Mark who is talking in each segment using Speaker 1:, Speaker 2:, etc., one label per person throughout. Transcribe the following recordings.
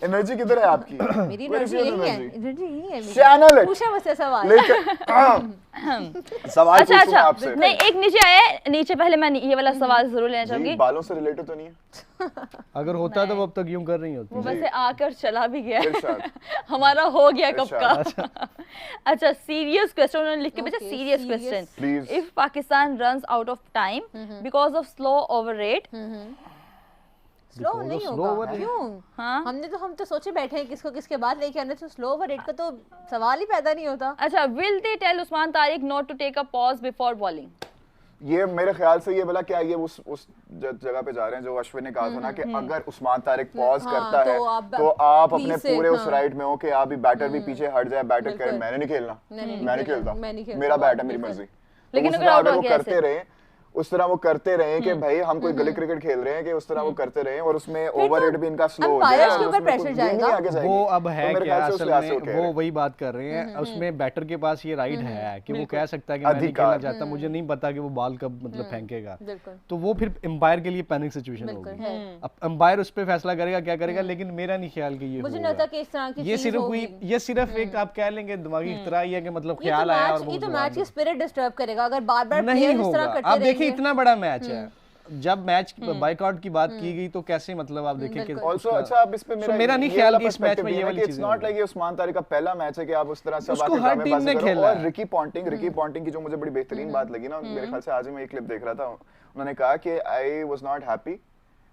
Speaker 1: Energy किधर है आपकी?
Speaker 2: मेरी एनर्जी यही है, एनर्जी यही है मेरी।
Speaker 1: चैनल है,
Speaker 2: पूछा मुझसे सवाल।
Speaker 1: सवाल
Speaker 3: अच्छा
Speaker 1: पूछूंगा
Speaker 3: अच्छा
Speaker 1: आपसे।
Speaker 3: नहीं, एक नीचे आया है, नीचे पहले मैं ये वाला सवाल जरूर लेना
Speaker 1: जी,
Speaker 3: चाहूंगी।
Speaker 1: बालों से रिलेटेड तो नहीं है?
Speaker 4: अगर होता तो वो अब तक यूं कर रही होती।
Speaker 3: वो वैसे आकर चला भी गया
Speaker 1: इरशाद।
Speaker 3: हमारा हो गया कब का।
Speaker 4: अच्छा।
Speaker 3: अच्छा सीरियस क्वेश्चन उन्होंने लिख के भेजा,
Speaker 2: Okay,
Speaker 3: serious
Speaker 2: serious.
Speaker 3: Question.
Speaker 1: Please.
Speaker 3: If Pakistan runs out of time because of slow over rate,
Speaker 2: slow
Speaker 4: Because
Speaker 2: नहीं
Speaker 4: of slow
Speaker 2: होगा,
Speaker 4: over rate.
Speaker 2: क्यों?
Speaker 3: हाँ
Speaker 2: हम तो सोचे बैठे हैं किसको किसके बाद लेके आने, तो स्लो ओवर रेट का तो सवाल ही पैदा नहीं होता।
Speaker 3: अच्छा, will they tell Usman Tariq not to take a pause before bowling?
Speaker 1: ये मेरे ख्याल से ये बोला क्या ये उस जगह पे जा रहे हैं जो अश्विन ने कहा था ना कि अगर उस्मान तारिक पॉज
Speaker 2: हाँ,
Speaker 1: करता है
Speaker 2: तो आप
Speaker 1: तो आप अपने
Speaker 2: बीच से,
Speaker 1: पूरे उस
Speaker 2: हाँ।
Speaker 1: राइट में हो कि आप भी बैटर भी पीछे हट जाए, बैटर करे
Speaker 2: बिल्कुल।
Speaker 1: मैंने नहीं खेलना,
Speaker 2: नहीं,
Speaker 1: मैं नहीं खेलता,
Speaker 2: मैं नहीं खेलता,
Speaker 1: मेरा बैट है, मेरी
Speaker 2: बिल्कुल।
Speaker 1: मर्जी।
Speaker 3: लेकिन
Speaker 1: तो उस
Speaker 3: अगर
Speaker 1: तरह
Speaker 3: out
Speaker 1: अगर
Speaker 3: हो
Speaker 1: वो
Speaker 3: गया
Speaker 1: करते रहे, उस तरह वो करते रहे कि भाई हम कोई गली क्रिकेट खेल रहे हैं कि उस तरह वो करते रहे और उसमें ओवर रेट भी इनका स्लो हो
Speaker 2: umpires
Speaker 1: जाए,
Speaker 2: के ऊपर pressure जाएगा।
Speaker 4: वो अब है
Speaker 1: मेरे
Speaker 4: क्या
Speaker 1: ख्याल से उस
Speaker 4: असल
Speaker 1: लिहाज से
Speaker 4: में,
Speaker 1: वो कह
Speaker 4: वो
Speaker 1: रहे हैं।
Speaker 4: वही बात कर रहे हैं, उसमें बैटर के पास ये राइट है कि वो कह सकता है कि मैं नहीं
Speaker 1: अधिकार।
Speaker 4: खेलना चाहता, मुझे नहीं पता कि वो बॉल कब मतलब फेंकेगा,
Speaker 2: बिल्कुल
Speaker 4: तो वो फिर एम्पायर के लिए पैनिक सिचुएशन
Speaker 2: बिल्कुल
Speaker 4: होगी।
Speaker 2: है।
Speaker 4: अब एम्पायर उस पर फैसला करेगा क्या करेगा, लेकिन मेरा नहीं ख्याल कि ये
Speaker 2: मुझे नहीं
Speaker 4: होगा।
Speaker 2: लगता कि इस तरह की
Speaker 4: ये
Speaker 2: चीज
Speaker 4: सिर्फ
Speaker 2: होगी।
Speaker 4: कोई, ये सिर्फ एक आप कह लेंगे दिमागी इख्तरा ही है कि मतलब
Speaker 2: ये तो
Speaker 4: ख्याल आया और
Speaker 2: मैच,
Speaker 4: वो
Speaker 2: ये तो
Speaker 4: जवाब
Speaker 2: मैच की
Speaker 4: दे।
Speaker 2: स्पिरिट डिस्टर्ब करेगा अगर बार-बार
Speaker 4: नहीं
Speaker 2: प्लेयर इस
Speaker 4: होगा।
Speaker 2: तरह करते
Speaker 4: आप देखिए
Speaker 2: रहेंगे।
Speaker 4: इतना बड़ा मैच है, जब मैच बाइकआउट की बात की गई तो कैसे मतलब आप देखें कि
Speaker 1: ऑल्सो
Speaker 4: उसका-
Speaker 1: अच्छा अब इस पे
Speaker 4: मेरा नहीं
Speaker 1: ये
Speaker 4: ख्याल
Speaker 1: वाला
Speaker 4: कि इस मैच में
Speaker 1: perspective
Speaker 4: ये
Speaker 1: है
Speaker 4: वाली
Speaker 1: कि
Speaker 4: चीजें
Speaker 1: it's not
Speaker 4: होंगी।
Speaker 1: like ये उस्मान तारिक का पहला मैच है कि आप उस तरह से
Speaker 4: उसको
Speaker 1: आके
Speaker 4: हर टीम
Speaker 1: ड्रामेबाजी
Speaker 4: ने
Speaker 1: करो।
Speaker 4: खेला
Speaker 1: और
Speaker 4: है।
Speaker 1: रिकी पॉन्टिंग की जो मुझे बड़ी बेहतरीन बात लगी ना, मेरे ख्याल से आज ही मैं एक क्लिप देख रहा था, उन्होंने कहा कि I was not happy,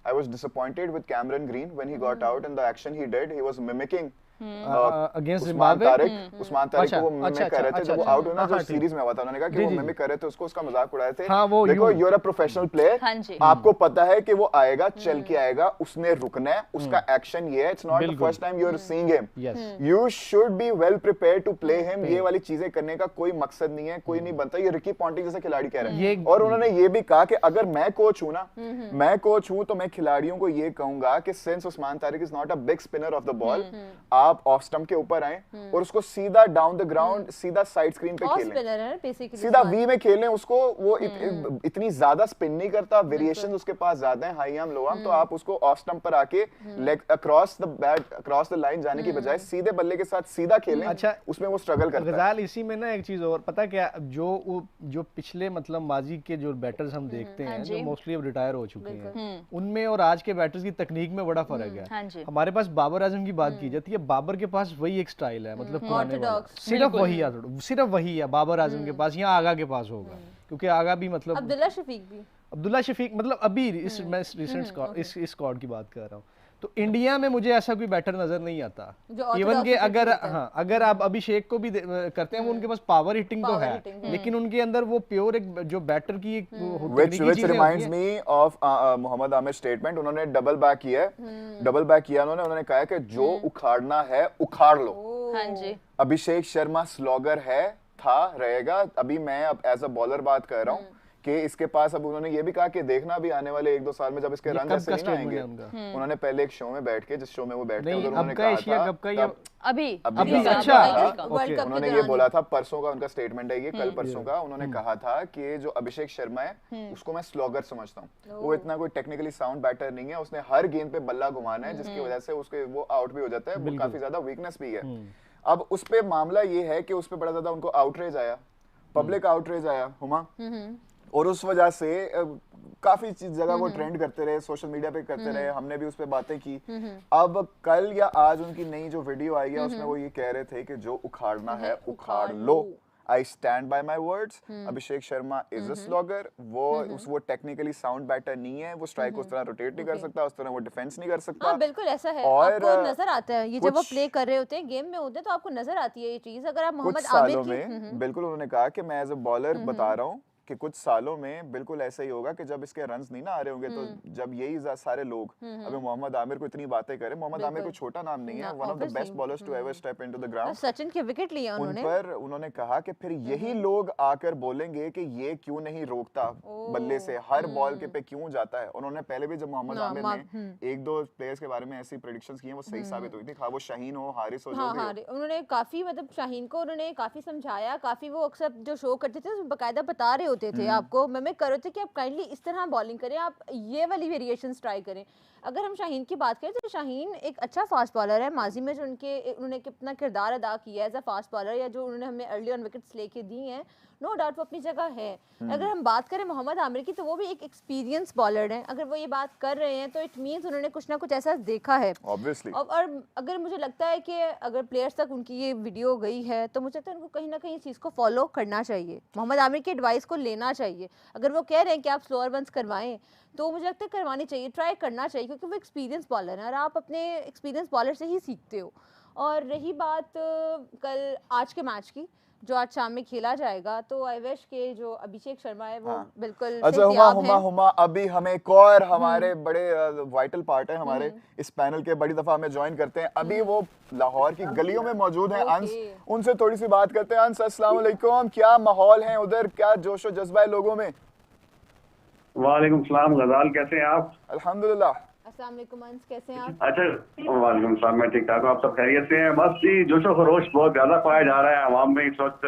Speaker 1: I was disappointed with Cameron green when he got out and the action he did, he was mimicking
Speaker 4: against
Speaker 1: Usman
Speaker 4: Zimbabwe.
Speaker 1: Tariq
Speaker 4: अच्छा,
Speaker 1: को वो
Speaker 4: अच्छा,
Speaker 1: मिमिक कर रहे थे
Speaker 4: अच्छा,
Speaker 1: जब वो
Speaker 4: अच्छा,
Speaker 1: आउट हुआ ना, जो
Speaker 4: हाँ, ठीक।
Speaker 1: सीरीज में हुआ था, उन्होंने कहा कि
Speaker 4: जी,
Speaker 1: वो
Speaker 4: जी,
Speaker 1: मिमिक कर रहे थे उसको, उसका मजाक उड़ाए थे।
Speaker 4: हाँ, वो
Speaker 1: देखो
Speaker 4: यूं।
Speaker 1: You are a professional player,
Speaker 3: हाँ जी।
Speaker 1: आपको पता है कि वो आएगा, चल के आएगा, उसने रुकना है, उसका एक्शन ये है, इट्स नॉट द
Speaker 4: बिल्कुल।
Speaker 1: First time you are seeing him,
Speaker 4: yes
Speaker 1: you should be well prepared to play him. ये वाली चीजें करने का कोई मकसद नहीं है, कोई नहीं बनता, ये रिकी पॉन्टिंग जैसा खिलाड़ी कह रहे हैं। और उन्होंने ये भी कहा कि अगर मैं कोच हूं ना, मैं कोच हूं तो मैं खिलाड़ियों को ये कहूंगा कि since Usman Tariq is not a big spinner of the ball, आप ऑफ स्टंप के ऊपर आए और उसको सीधा डाउन द ग्राउंड, सीधा साइड स्क्रीन पे
Speaker 2: ऑफ
Speaker 1: खेलें,
Speaker 2: स्पिनर है बेसिकली,
Speaker 1: सीधा वी में खेलें उसको, वो इतनी ज्यादा स्पिन नहीं करता, वेरिएशंस उसके पास ज्यादा है, हाई आर्म लो आर्म, तो आप उसको ऑफ स्टंप पर आके leg across the bat, across the line जाने की बजाय सीधे बल्ले के साथ सीधा खेलें।
Speaker 4: अच्छा,
Speaker 1: उसमें वो स्ट्रगल करता है।
Speaker 4: गजाल इसी में ना एक चीज और पता क्या, जो पिछले मतलब माजी के जो बैटर्स हम देखते हैं जो मोस्टली अब रिटायर हो चुके हैं, उनमें और आज के बैटर्स की तकनीक में बड़ा फर्क है।
Speaker 3: हाँ जी।
Speaker 4: हमारे पास बाबर आजम की बात की जाती है, बाबर के पास वही एक स्टाइल है, मतलब पुराने वाला,
Speaker 2: Orthodox,
Speaker 4: सिर्फ वही है बाबर आजम के पास, या आगा के पास होगा, क्योंकि आगा भी मतलब
Speaker 2: अब्दुल्ला शफीक भी,
Speaker 4: अब्दुल्ला शफीक मतलब अभी इस मैं रिसेंट स्क्वाड इस स्क्वाड की बात कर रहा हूँ, तो इंडिया में मुझे ऐसा कोई बैटर नजर नहीं आता
Speaker 2: जो
Speaker 4: इवन
Speaker 2: orthodox
Speaker 4: के अगर
Speaker 2: cricket है।
Speaker 4: हाँ अगर आप अभिषेक को भी करते हैं, वो उनके पास पावर हिटिंग तो
Speaker 2: Power
Speaker 4: है,
Speaker 2: hitting है।
Speaker 4: लेकिन उनके अंदर वो प्योर एक जो बैटर की एक
Speaker 1: Which reminds me of Mohammad Amir statement, उन्होंने डबल बैक किया है, डबल बैक किया उन्होंने कहा है कि जो उखाड़ना है उखाड़ लो।
Speaker 3: हाँ जी।
Speaker 1: अभिषेक शर्मा स्लॉगर है, था, रहेगा। अभी मैं अब एज अ बॉलर बात कर रहा हूँ कि इसके पास, अब उन्होंने ये भी कहा कि देखना भी आने वाले 1-2 साल में जब इसके रन ऐसे नहीं आएंगे। उन्होंने पहले एक शो में बैठ के, जिस शो में वो बैठते हैं, उन्होंने कहा था
Speaker 3: अभी
Speaker 4: अच्छा
Speaker 1: उन्होंने ये बोला था, परसों का उनका स्टेटमेंट है ये, कल परसों का, उन्होंने कहा था कि जो अभिषेक शर्मा है उसको मैं स्लॉगर समझता हूँ, वो इतना कोई टेक्निकली साउंड बैटर नहीं है, उसने हर गेंद पे बल्ला घुमाना है, जिसकी वजह से उसके वो आउट भी हो जाता है, वो काफी ज्यादा वीकनेस भी है। अब उस पे मामला ये है कि उस पे बड़ा ज्यादा उनको आउटरेज आया, पब्लिक आउटरेज आया हुमा, और उस वजह से काफी चीज जगह वो ट्रेंड करते रहे, सोशल मीडिया पे करते रहे, हमने भी उस पे बातें की। अब कल या आज उनकी नई जो वीडियो आई है उसमें वो ये कह रहे थे कि जो उखाड़ना है उखाड़ लो, I stand by my words. Abhishek Sharma is a slogger, वो टेक्निकली साउंड बैटर नहीं है, वो स्ट्राइक उस तरह रोटेट नहीं कर सकता, उस तरह वो डिफेंस नहीं कर सकता।
Speaker 2: हाँ बिल्कुल ऐसा है,
Speaker 1: और
Speaker 2: आपको नजर आता है ये जब वो प्ले कर रहे होते हैं, गेम में होते हैं, तो आपको नजर आती है ये चीज। अगर आप मोहम्मद आमिर की
Speaker 1: बिल्कुल उन्होंने कहा कि मैं एज अ बॉलर बता रहा हूँ कि कुछ सालों में बिल्कुल ऐसा ही होगा कि जब इसके रन्स नहीं ना आ रहे होंगे, तो जब यही सारे लोग अभी मोहम्मद आमिर को इतनी बातें करें, मोहम्मद आमिर को छोटा नाम नहीं है, one of the best bowlers to ever step into the ground,
Speaker 2: Sachin के विकेट लिए उन्होंने,
Speaker 1: उन पर उन्होंने कहा कि फिर यही लोग आकर बोलेंगे कि ये क्यों नहीं रोकता बल्ले से, हर बॉल के पे क्यों जाता है। उन्होंने पहले भी जब मोहम्मद आमिर ने 1-2 प्लेयर्स के बारे में ऐसी प्रेडिक्शंस की हैं, वो सही साबित हुई थी, खा वो शाहीन हो, हारिस हो, जो भी हो।
Speaker 2: उन्होंने काफी मतलब शाहीन को उन्होंने काफी समझाया, काफी वो अक्सर जो शो करते थे उसमें बकायदा बता रहे होते थे आपको, मैं कर रहे थे कि आप काइंडली इस तरह बॉलिंग करें, आप ये वाली वेरिएशंस ट्राई करें। अगर हम शाहीन की बात करें तो शाहीन एक अच्छा फास्ट बॉलर है। माजी में जो उन्होंने कितना किरदार अदा किया है एज अ फास्ट बॉलर, या जो उन्होंने हमें अर्ली ऑन विकेट्स लेके दी हैं, नो डाउट वो अपनी जगह है। अगर हम बात करें मोहम्मद आमिर की, तो वो भी एक एक्सपीरियंस बॉलर है। अगर वो ये बात कर रहे हैं तो इट मीन्स उन्होंने कुछ ना कुछ ऐसा देखा है
Speaker 1: ऑब्वियसली।
Speaker 2: और अगर मुझे लगता है कि अगर प्लेयर्स तक उनकी ये वीडियो गई है तो मुझे लगता है उनको कहीं ना कहीं इस चीज़ को फॉलो करना चाहिए, मोहम्मद आमिर की एडवाइस को लेना चाहिए। अगर वो कह रहे हैं कि आप स्लोअर वंस करवाएं तो मुझे लगता है करवानी चाहिए, ट्राई करना चाहिए, क्योंकि वो एक्सपीरियंस बॉलर है और आप अपने एक्सपीरियंस बॉलर से ही सीखते हो। और रही बात कल आज के मैच की जो आज शाम में खेला जाएगा, तो आई विश के जो अभिषेक शर्मा है वो बिल्कुल
Speaker 1: अच्छा हुमा अभी हमें एक और हमारे बड़े वाइटल पार्ट है हमारे इस पैनल के, बड़ी दफा हमें ज्वाइन करते हैं, अभी वो लाहौर की गलियों में मौजूद हैं। अंस, उनसे थोड़ी सी बात करते हैं। अंस, अस्सलाम वालेकुम, क्या माहौल है उधर, क्या जोशो जज्बा है लोगों में?
Speaker 5: वालेकुम सलाम गजाल, कैसे हैं आप?
Speaker 1: अल्हम्दुलिल्लाह।
Speaker 2: अस्सलाम वालेकुम अंस, कैसे हैं आप?
Speaker 5: अच्छा वालेकुम सलाम, मैं ठीक ठाक हूँ, आप सब खैरियत से हैं? बस जी जोशो खरोश बहुत ज्यादा पाया जा रहा है आवाम में इस वक्त।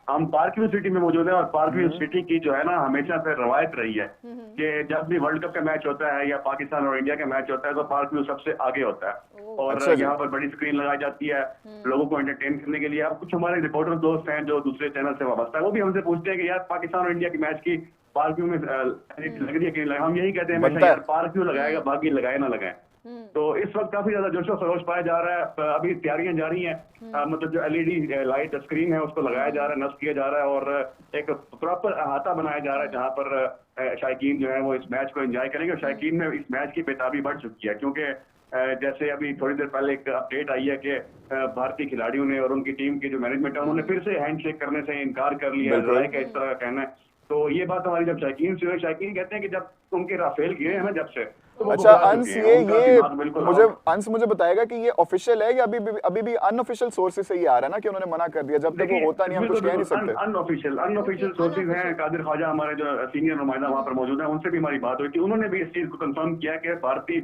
Speaker 5: हम पार्क व्यू सिटी में मौजूद हैं और पार्क व्यू सिटी की जो है ना हमेशा से रवायत रही है कि जब भी वर्ल्ड कप का मैच होता है या पाकिस्तान और इंडिया का मैच होता है तो पार्क व्यू सबसे आगे होता है और
Speaker 1: अच्छा
Speaker 5: यहाँ पर बड़ी स्क्रीन लगाई जाती है लोगों को एंटरटेन करने के लिए। अब कुछ हमारे रिपोर्टर दोस्त हैं जो दूसरे चैनल से वाबस्ता है, वो भी हमसे पूछते हैं कि यार पाकिस्तान और इंडिया की मैच की पार्क व्यू में लग रही है कि नहीं? हम यही कहते हैं हमेशा यार पार्क व्यू लगाएगा, बाकी लगाए ना लगाए। तो इस वक्त काफी ज्यादा जोशो खरोश पाया जा रहा है। अभी तैयारियां जारी हैं, मतलब जो एलईडी लाइट स्क्रीन है उसको लगाया जा रहा है, नस्ब किया जा रहा है और एक प्रॉपर अहाता बनाया जा रहा है जहां पर शायकीन जो है वो इस मैच को एंजॉय करेंगे। और शायकीन में इस मैच की बेताबी बढ़ चुकी है क्योंकि जैसे अभी थोड़ी देर पहले एक अपडेट आई है कि भारतीय खिलाड़ियों ने और उनकी टीम की जो मैनेजमेंट है उन्होंने फिर से हैंडशेक करने से इनकार कर लिया है का इस तरह का कहना है। तो ये बात हमारी जब शायकीन से हुई, शायकीन कहते हैं कि जब उनके राफेल गिरे हैं ना जब से तो
Speaker 1: अच्छा अंश, ये मुझे बताएगा कि ये ऑफिशियल है या अभी भी अनऑफिशियल सोर्सेज से ये आ रहा है ना कि उन्होंने मना कर दिया, जब तक वो होता नहीं हम कुछ कह नहीं सकते।
Speaker 5: अनऑफिशियल सोर्सेज हैं, कादिर ख्वाजा हमारे जो सीनियर नुमाइंदा वहाँ पर मौजूद है उनसे भी हमारी बात हुई थी, उन्होंने भी इस चीज को कंफर्म किया कि भारतीय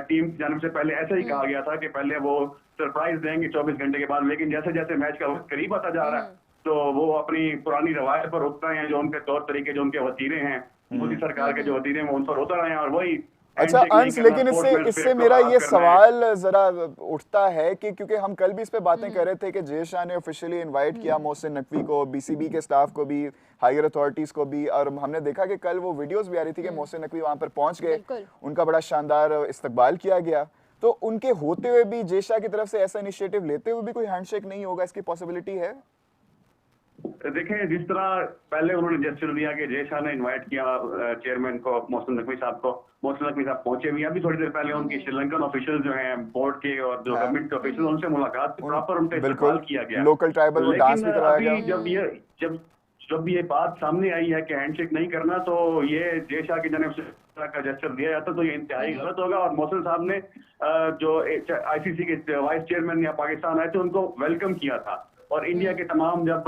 Speaker 5: टीम की जानिब से पहले ऐसा ही कहा गया था कि पहले वो सरप्राइज देंगे 24 घंटे के बाद, लेकिन जैसे जैसे मैच का वक्त करीब आता जा रहा है तो वो अपनी पुरानी रवायत पर उठते हैं, जो उनके तौर तरीके जो उनके वतीरे हैं मोदी सरकार के जो वतीरे हैं उन पर उतर रहे हैं और वही।
Speaker 1: अच्छा अंश, लेकिन इससे मेरा ये सवाल जरा उठता है कि क्योंकि हम कल भी इस पे बातें कर रहे थे कि जय शाह ने ऑफिशियली इनवाइट किया मोहसिन नकवी को, बीसीबी के स्टाफ को भी, हायर अथॉरिटीज को भी, और हमने देखा कि कल वो वीडियोस भी आ रही थी कि मोहसिन नकवी वहां पर पहुंच गए, उनका बड़ा शानदार इस्तकबाल किया गया। तो उनके होते हुए भी जय शाह की तरफ से ऐसा इनिशिएटिव लेते हुए भी कोई हैंडशेक नहीं होगा, इसकी पॉसिबिलिटी है?
Speaker 5: देखें जिस तरह पहले उन्होंने जेस्चर दिया कि जय शाह ने इनवाइट किया चेयरमैन को, मोहसिन नकवी साहब को, मोहसिन नकवी साहब पहुंचे भी। अभी थोड़ी देर पहले उनकी श्रीलंकन ऑफिशियल जो हैं बोर्ड के और जो गवर्नमेंट के ऑफिशियल उनसे मुलाकात प्रॉपर उनका इस्तेमाल किया गया,
Speaker 1: लोकल ट्राइबल वो डांस भी कराया गया।
Speaker 5: जब ये बात सामने आई है कि हैंडशेक नहीं करना, तो ये जय शाह की जानिब से का जेस्चर दिया जाता तो ये इंतहाई गलत होगा। और मोहसिन साहब ने जो आईसीसी के वाइस चेयरमैन या पाकिस्तान आए थे उनको वेलकम किया था और इंडिया के तमाम जब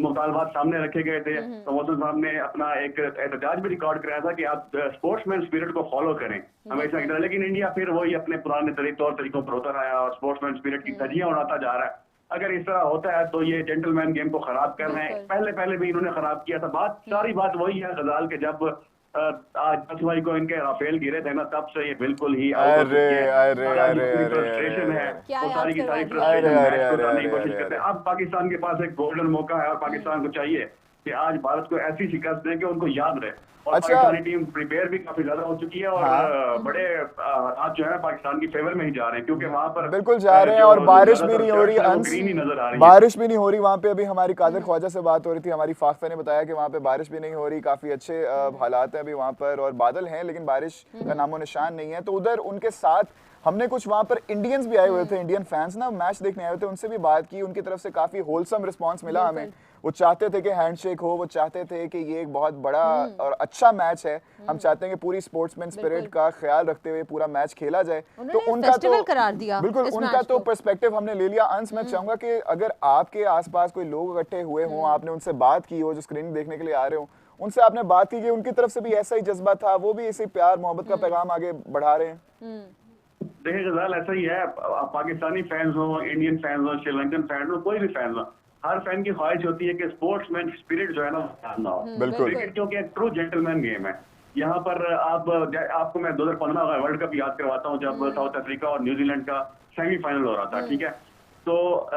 Speaker 5: मुतालबात सामने रखे गए थे तो मोहसिन साहब ने अपना एक एहतजाज भी रिकॉर्ड कराया था कि आप स्पोर्ट्समैन स्पिरिट को फॉलो करें हमेशा की तरह, लेकिन इंडिया फिर वही अपने पुराने तौर तरीकों पर उतर आया और स्पोर्ट्समैन स्पिरिट की धज्जियां उड़ाता जा रहा है। अगर इस तरह होता है तो ये जेंटलमैन गेम को खराब कर रहे हैं, पहले भी इन्होंने खराब किया था। सारी बात वही है गजाल के जब आज 10 मई को इनके राफेल गिरे थे ना तब से ये बिल्कुल ही फ्रस्ट्रेशन है, वो सारी की सारी फ्रस्ट्रेशन मैच को उतारने की कोशिश करते हैं। अब पाकिस्तान के पास एक गोल्डन मौका है और पाकिस्तान को चाहिए कि आज भारत को ऐसी शिकस्त दें कि उनको याद रहे। और पाकिस्तानी टीम प्रिपेयर भी काफी ज्यादा हो चुकी है और बड़े हाथ जो है पाकिस्तान की फेवर में ही जा रहे हैं क्योंकि वहां पर
Speaker 1: बिल्कुल जा रहे हैं और बारिश भी नहीं हो रही, बारिश भी नहीं हो रही वहां पे। अभी हमारी कादिर ख्वाजा से बात हो रही थी, हमारी फाख्ता ने बताया कि वहां पे बारिश भी नहीं हो रही, काफी अच्छे हालात हैं अभी वहां पर और बादल हैं लेकिन बारिश का नामो निशान नहीं है। तो उधर उनके साथ हमने कुछ वहां पर इंडियंस भी आए हुए थे, इंडियन फैंस ना मैच देखने आए हुए थे, उनसे भी बात की, उनकी तरफ से काफी होलसम रिस्पांस मिला हमें। वो चाहते थे कि हैंडशेक हो, वो चाहते थे कि ये एक बहुत बड़ा और अच्छा मैच है, हम चाहते हैं कि पूरी स्पोर्ट्समैन स्पिरिट का ख्याल रखते हुए पूरा मैच खेला जाए। तो उनका तो
Speaker 2: करार दिया
Speaker 1: बिल्कुल उनका तो पर्सपेक्टिव हमने ले लिया। अंश, मैं चाहूंगा कि अगर आपके आसपास कोई लोग इकट्ठे हुए हों, आपने उनसे बात की हो, जो स्क्रीनिंग देखने के लिए आ रहे हो, उनसे आपने बात की कि उनकी तरफ से भी ऐसा ही जज्बा था, वो भी इसी प्यार मोहब्बत का पैगाम आगे बढ़ा रहे हैं?
Speaker 5: देखिए गजाल ऐसा ही है, पाकिस्तानी फैंस हो, इंडियन फैंस हो, श्रीलंकन फैंस हो, कोई भी फैंस हो, हर फैन की ख्वाहिश होती है कि स्पोर्ट्समैन स्पिरिट जो है ना ना हो।
Speaker 1: बिल्कुल,
Speaker 5: क्योंकि एक ट्रू जेंटलमैन गेम है यहाँ पर आपको मैं 2015 का वर्ल्ड कप याद करवाता हूँ, जब साउथ अफ्रीका और न्यूजीलैंड का सेमीफाइनल हो रहा था, ठीक है। तो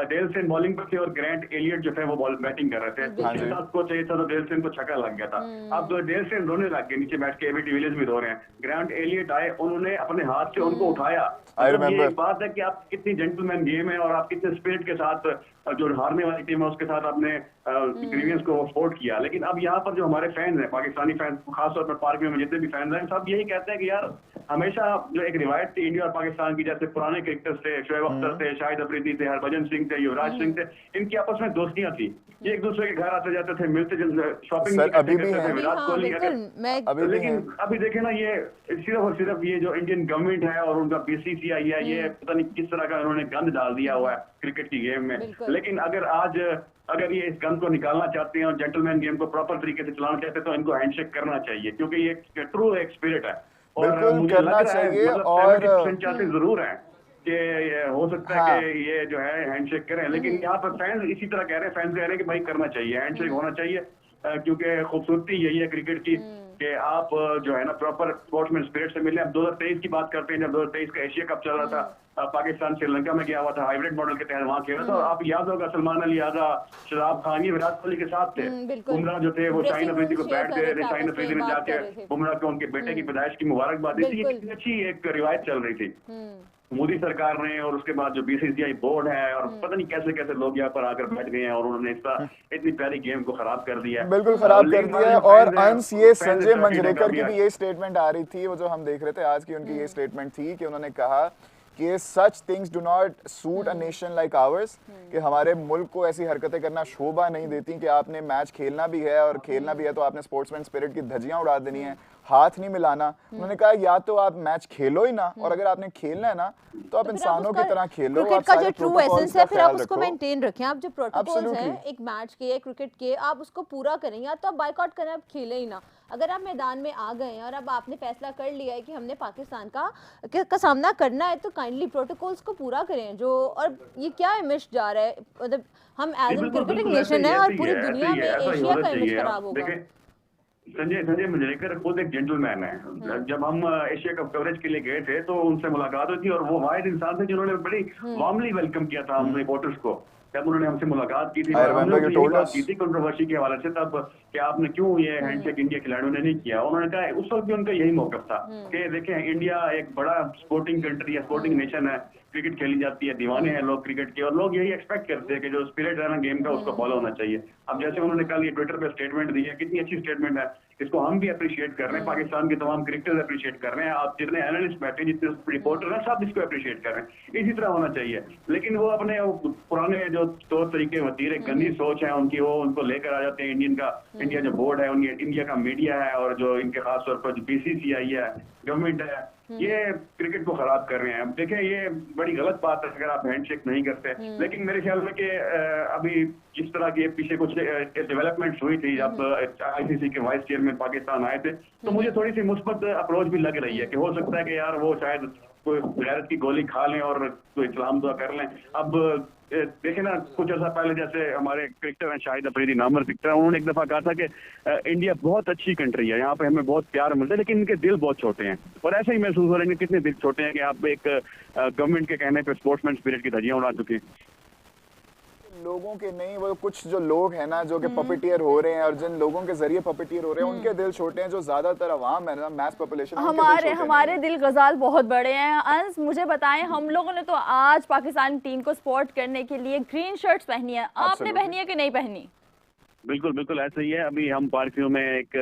Speaker 5: डेल सेन बॉलिंग पर थे और ग्रांट एलियट जो थे वो बैटिंग कर रहे थे। उसके साथ को चाहिए था तो डेल सेन को छक्का लग गया था। अब डेल सेन रोने लग गए नीचे बैठ के, एबी डिविलियर्स भी रो रहे हैं। ग्रांट एलियट आए, उन्होंने अपने हाथ से उनको उठाया। ये एक बात है कि आप कितनी जेंटलमैन गेम है और आप कितने स्पिरिट के साथ जो हारने वाली टीम है उसके साथ आपने ग्रीवियंस को सपोर्ट किया। लेकिन अब यहाँ पर जो हमारे फैंस हैं, पाकिस्तानी फैंस, खासतौर पर पार्क में जितने भी फैंस हैं, सब यही कहते हैं कि यार हमेशा जो एक रिवायत थी इंडिया और पाकिस्तान की, जैसे पुराने क्रिकेटर्स थे, शोएब अख्तर थे, शाहिद अफरीदी थे, हरभजन सिंह थे, युवराज सिंह थे, इनकी आपस में दोस्तियां थी। ये एक दूसरे के घर आते जाते थे, मिलते शॉपिंग करते थे, विराट कोहली। लेकिन अभी देखे ना, ये सिर्फ और सिर्फ ये जो इंडियन गवर्नमेंट है और उनका बीसीसीआई है, ये पता नहीं किस तरह का उन्होंने गंद डाल दिया हुआ है क्रिकेट की गेम में। लेकिन अगर ये इस गंद को निकालना चाहते हैं और जेंटलमैन गेम को प्रॉपर तरीके से चलाना चाहते हैं तो इनको हैंडशेक करना चाहिए, क्योंकि ये ट्रू एक स्पिरिट है। और मुझे लग रहा है मतलब चांसेस जरूर है कि हो सकता है कि ये जो है हैंडशेक करें। लेकिन यहाँ पर फैंस इसी तरह कह रहे हैं, फैंस कह रहे हैं कि भाई करना चाहिए, हैंडशेक होना चाहिए, क्योंकि खूबसूरती यही है क्रिकेट की कि आप जो है ना प्रॉपर स्पोर्ट्समैन स्पिरिट से मिले। अब 2023 की बात करते हैं, जब 2023 का एशिया कप चल रहा था, पाकिस्तान श्रीलंका में गया हुआ था, हाइब्रिड मॉडल के तहत वहां खेला था। आप याद होगा सलमान अली आजा, शराब खान, ये विराट कोहली के साथ थे। बुमराह जो थे वो शाहीन अफरीदी को बैठ दे रहे, शाहीन अफरीदी ने जाके बुमराह को उनके बेटे की पैदाइश की मुबारकबाद दी थी। कितनी अच्छी एक रिवायत चल रही थी मोदी सरकार ने, और उसके बाद जो बीसीसीआई बोर्ड है और पता नहीं कैसे कैसे लोग यहाँ पर आकर बैठ गए हैं और उन्होंने इतनी प्यारी गेम को खराब कर दिया है।
Speaker 1: बिल्कुल खराब कर दिया है। और अंश, ये संजय मंजरेकर की भी ये स्टेटमेंट आ रही थी, वो जो हम देख रहे थे आज की, उनकी ये स्टेटमेंट थी कि उन्होंने कहा कि such things do not suit a nation like ours, कि हमारे मुल्क को ऐसी हरकतें करना शोभा नहीं देती कि आपने मैच खेलना भी है और खेलना भी है तो आपने स्पोर्ट्समैन स्पिरिट की धज्जियां उड़ा देनी है, हाथ नहीं मिलाना। उन्होंने कहा या तो आप मैच खेलो ही ना, और अगर आपने खेलना है ना तो आप इंसानों की तरह खेलो।
Speaker 2: क्रिकेट का जो ट्रू एसेंस है फिर आप उसको मेंटेन रखें। आप जो प्रोटोकॉल्स हैं एक मैच के, क्रिकेट के, आप उसको पूरा करें। या तो आप बायकॉट करें, आप खेलें ही ना। अगर आप मैदान में आ गए हैं और अब आपने फैसला कर लिया है कि हमने पाकिस्तान का सामना करना है, तो काइंडली प्रोटोकॉल्स को पूरा करें। जो और ये क्या इमेज जा रहा है, मतलब हम एज एन क्रिकेटिंग नेशन है और पूरी दुनिया में एशिया का इमेज खराब होगा।
Speaker 5: संजय मंजरेकर खुद एक जेंटलमैन है। जब हम एशिया कप कवरेज के लिए गए थे तो उनसे मुलाकात हुई थी और वो वाहिद इंसान थे जिन्होंने बड़ी वार्मली वेलकम किया था हम रिपोर्टर्स को। जब उन्होंने हमसे मुलाकात की थी, बात की थी कंट्रोवर्सी के हवाले से, तब कि आपने क्यों ये हैंडशेक इंडिया खिलाड़ियों ने नहीं किया। उन्होंने कहा उस वक्त भी उनका यही मौकफ था कि देखें इंडिया एक बड़ा स्पोर्टिंग कंट्री है, स्पोर्टिंग नेशन है, क्रिकेट खेली जाती है, दीवाने हैं लोग क्रिकेट के, और लोग यही एक्सपेक्ट करते हैं कि जो स्पिरिट है ना गेम का उसको फॉलो होना चाहिए। अब जैसे उन्होंने कल ये ट्विटर पे स्टेटमेंट दी है, कितनी अच्छी स्टेटमेंट है, इसको हम भी अप्रिशिएट कर रहे हैं, पाकिस्तान के तमाम क्रिकेटर्स अप्रिशिएट कर रहे हैं, आप जितने एनालिस्ट बैठे, जितने रिपोर्टर हैं, सब इसको अप्रिशिएट कर रहे हैं। इसी तरह होना चाहिए। लेकिन वो अपने पुराने जो तौर तरीके होती है, गंदी सोच है उनकी, वो उनको लेकर आ जाते हैं। इंडिया जो बोर्ड है, इंडिया का मीडिया है और जो इनके खास तौर पर बीसीसीआई है, गवर्नमेंट है, ये क्रिकेट को खराब कर रहे हैं। देखें ये बड़ी गलत बात है अगर आप हैंडशेक नहीं करते। लेकिन मेरे ख्याल में कि अभी जिस तरह की पीछे कुछ डेवलपमेंट हुई थी जब आईसीसी के वाइस चेयरमैन पाकिस्तान आए थे, तो मुझे थोड़ी सी मुस्बत अप्रोच भी लग रही है कि हो सकता है कि यार वो शायद कोई गैरत की गोली खा लें और कोई इस्लाम दुआ कर लें। अब देखे ना, कुछ अर्सा पहले जैसे हमारे क्रिकेटर हैं शाहिद अफरीदी, नामवर क्रिकेटर, उन्होंने एक दफा कहा था कि इंडिया बहुत अच्छी कंट्री है, यहाँ पे हमें बहुत प्यार मिलता है, लेकिन इनके दिल बहुत छोटे हैं। और ऐसे ही महसूस हो रहे हैं कितने दिल छोटे हैं कि आप एक गवर्नमेंट के कहने पे स्पोर्ट्समैन स्पिरिट की धज्जियां उड़ा चुके हैं।
Speaker 1: लोगों के नहीं, वो कुछ जो लोग हैं ना जो कि पपेटियर हो रहे हैं और जिन लोगों के जरिए पपेटियर हो रहे हैं उनके दिल छोटे हैं। जो ज्यादातर अवाम है ना, मैस पॉपुलेशन,
Speaker 3: हमारे दिल गजाल बहुत बड़े हैं। अंश मुझे बताएं, हम लोगों ने तो आज पाकिस्तान टीम को सपोर्ट करने के लिए ग्रीन शर्ट्स पहनी है, आपने पहनी है कि नहीं पहनी?
Speaker 5: बिल्कुल बिल्कुल ऐसा ही है। अभी हम पार्कियों में एक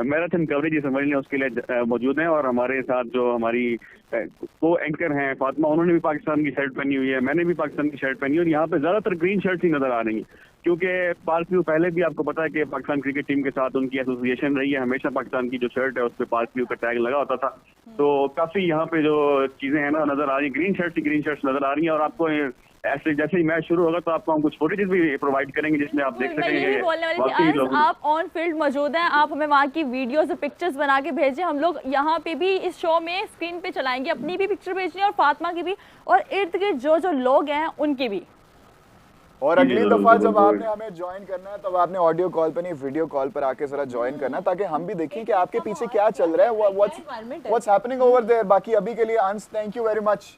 Speaker 5: मैराथन कवरेज ये समझ लें उसके लिए मौजूद हैं, और हमारे साथ जो हमारी को एंकर हैं फातिमा, उन्होंने भी पाकिस्तान की शर्ट पहनी हुई है, मैंने भी पाकिस्तान की शर्ट पहनी है, और यहाँ पे ज्यादातर ग्रीन शर्ट ही नजर आ रही है। क्योंकि पार्क पहले भी आपको पता है कि पाकिस्तान क्रिकेट टीम के साथ उनकी एसोसिएशन रही है, हमेशा पाकिस्तान की जो शर्ट है उस पर पार्क का टैग लगा होता था। तो काफी यहाँ पे जो चीजें हैं ना नजर आ रही है, ग्रीन शर्ट्स नजर आ रही है। और आपको ऐसे जैसे ही मैच शुरू होगा तो आपको हम कुछ फुटेजेस भी प्रोवाइड करेंगे जिसमें आप देख सकेंगे।
Speaker 3: आप ऑन फील्ड मौजूद हैं, आप हमें वहाँ की वीडियोस और पिक्चर्स बना के भेजें, हम लोग यहाँ पे भी इस शो में स्क्रीन पे चलाएंगे, अपनी भी पिक्चर भेजनी है और फातिमा की भी, और इर्द गिर्द जो लोग हैं उनकी भी।
Speaker 1: और
Speaker 5: जी,
Speaker 1: अगली
Speaker 5: जरूर,
Speaker 1: दफा
Speaker 5: जरूर,
Speaker 1: जब
Speaker 5: जरूर।
Speaker 1: आपने हमें ज्वाइन करना है तब आपने ऑडियो कॉल पे नहीं वीडियो कॉल पर आके जरा ज्वाइन करना है, ताकि हम भी देखें कि आपके पीछे क्या चल रहा है, व्हाट्स हैपनिंग ओवर देयर। बाकी अभी के लिए अंश, थैंक यू वेरी मच।